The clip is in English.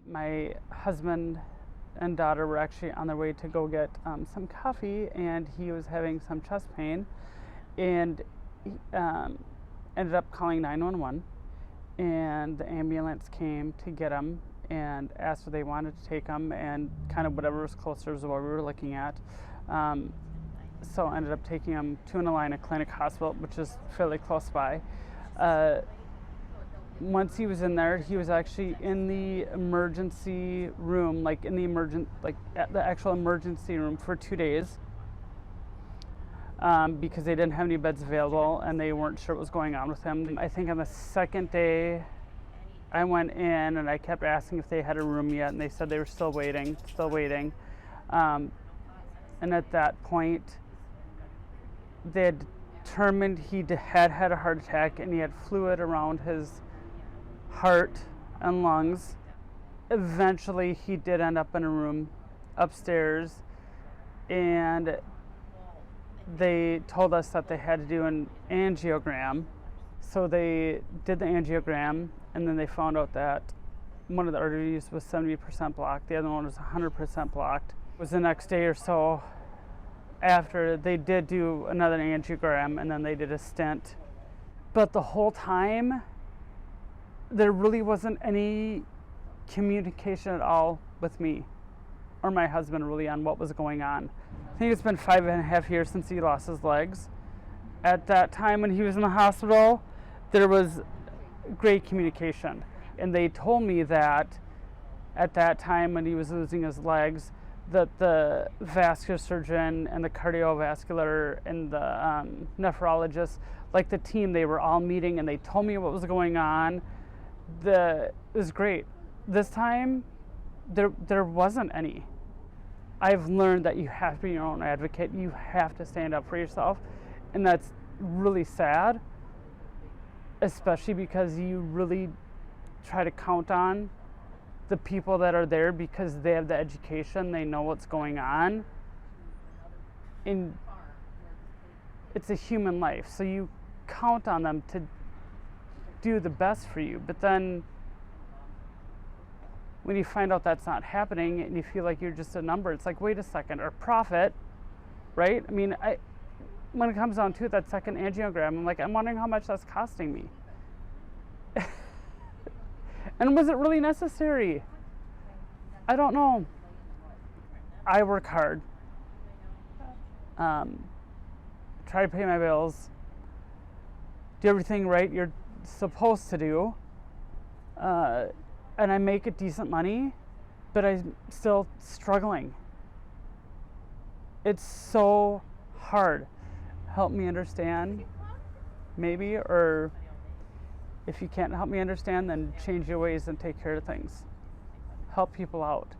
My husband and daughter were actually on their way to go get some coffee, and he was having some chest pain, and he ended up calling 911, and the ambulance came to get him and asked if they wanted to take him, and kind of whatever was closer is what we were looking at. So I ended up taking him to an Alina Clinic Hospital, which is fairly close by. Once he was in there, he was actually in the emergency room, like at the actual emergency room for 2 days, because they didn't have any beds available and they weren't sure what was going on with him. I think on the second day, I went in and I kept asking if they had a room yet, and they said they were still waiting. And at that point, they had determined he had a heart attack and he had fluid around his heart and lungs. Eventually, he did end up in a room upstairs, and they told us that they had to do an angiogram. So they did the angiogram, and then they found out that one of the arteries was 70% blocked, the other one was 100% blocked. It was the next day or so after they did do another angiogram, and then they did a stent. But the whole time, there really wasn't any communication at all with me or my husband really on what was going on. I think it's been 5.5 years since he lost his legs. At that time when he was in the hospital, there was great communication. And they told me that at that time when he was losing his legs, that the vascular surgeon and the cardiovascular and the nephrologist, like the team, they were all meeting and they told me what was going on. It was great. This time, there wasn't any. I've learned that you have to be your own advocate. You have to stand up for yourself, and that's really sad, especially because you really try to count on the people that are there because they have the education, they know what's going on, and it's a human life, so you count on them to do the best for you. But then when you find out that's not happening and you feel like you're just a number, it's like, wait a second, or profit, right? I mean, when it comes down to it, that second angiogram, I'm like, I'm wondering how much that's costing me. And was it really necessary? I don't know. I work hard. Try to pay my bills. Do everything right you're supposed to do. And I make a decent money, but I'm still struggling. It's so hard. Help me understand, maybe, or if you can't help me understand, then change your ways and take care of things. Help people out.